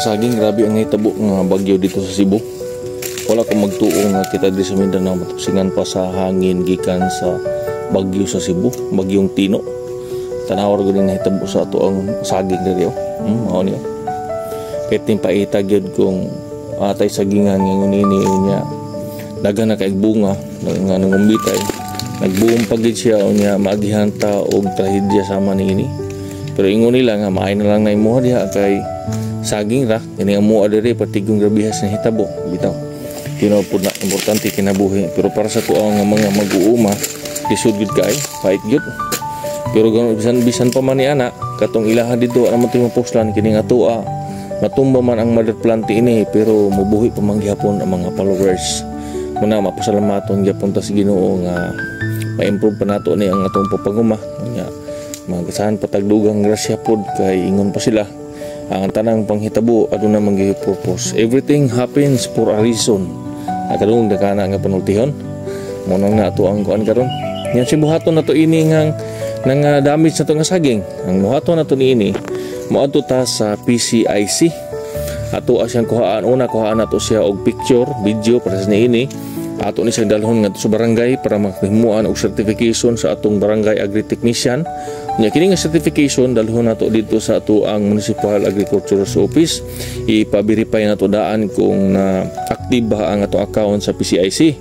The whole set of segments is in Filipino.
kasaging, grabe ang hitabo nga bagyo dito sa Cebu. Wala ko magtuo nga kita di sa Mindanao matapsingan pa sa hangin gikan sa bagyo sa Cebu, bagyong Tino. Tanawar ko din hitabo sa ato ang saging diri mao niyo. Kahit ting paita gyud kung atay sagingan nga ngunini niya dagan na kay bunga nga nangumbitay. Nagbuong pagid siya unya maagihanta og trahedya sama niini. Pero ingon nila nga maay na lang na imuha diha kay saging ra kini amo adiri patigong grabihas na hitabo bitaw. Tino pud na importante kinabuhi pero para sa tuo nga mga mag-uuma lisod gud kay fight gud. Pero gano bisan pa man ni ana katong ilaha dito ang matimo poslan kini nga tuwa matumba man ang mother plant ini pero mubuhi pa man gihapon ang mga followers. Muna mapasalamaton gyapon ta sa Ginoo nga ma-improve pa nato ni ang atong papanguma nya magasahan patagdugang grasya pod kay ingon pa sila ang tanang panghitabo aduna man gyud purpose. Everything happens for a reason. Kadung dakana nga panultihon mo nang nato ang kuan karon yan si buhaton nato ini ngang nang damage nato nga saging. Ang buhaton nato niini moadto ta sa PCIC ato asyang kuhaan nato siya og picture video para sa niini ato ni siyang dalhon nga sa barangay para makahimuan og certification sa atong barangay agri technician. Nya kini nga certification dalhon nato dito sa ato ang Municipal Agricultural Office ipa-verify nato daan kung na active ba ang ato account sa PCIC.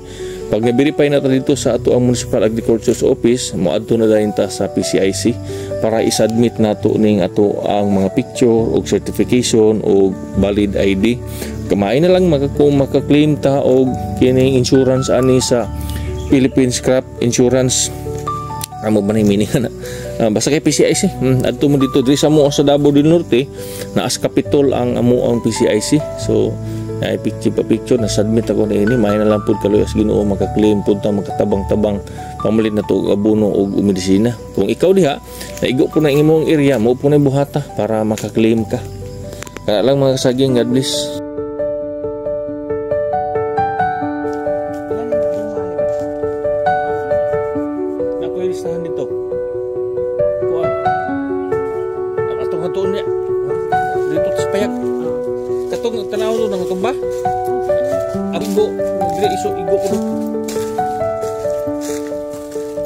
Pag na-verify nato dito sa ato ang Municipal Agricultural Office moadto na dayon ta sa PCIC para i-submit nato ning ato ang mga picture og certification og valid ID. Kamay na lang maka-claim ta og kining insurance ani sa Philippine Crop Insurance. Amo man himini na. Basta kay PCIC. Adto mo dito diri sa mo sa Davao del Norte na as capital ang amo ang PCIC. So ay picture na submit ako na ini may na lang pud kaluyas Ginoo maka-claim pud ta makatabang-tabang pamalit na to abono og medisina. Kung ikaw diha naigo po na imong area mo po na buhata para maka-claim ka. Kaya lang mga kasaging, God bless. Listahan dito. Kuan. Ang atong hatuon niya. Dito sa payak. Katong tanaw do nang tumba. Igo, dire iso igo ko.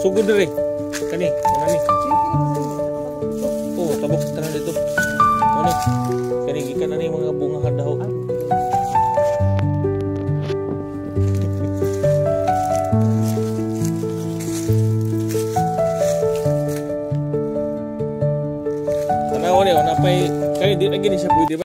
Sugod dire. Kani, kanani. Oh, tabok tanan dito. Ano? Kani gikan na ni mga bunga hadaw. Napay kay di lagi ni siya pwede ba?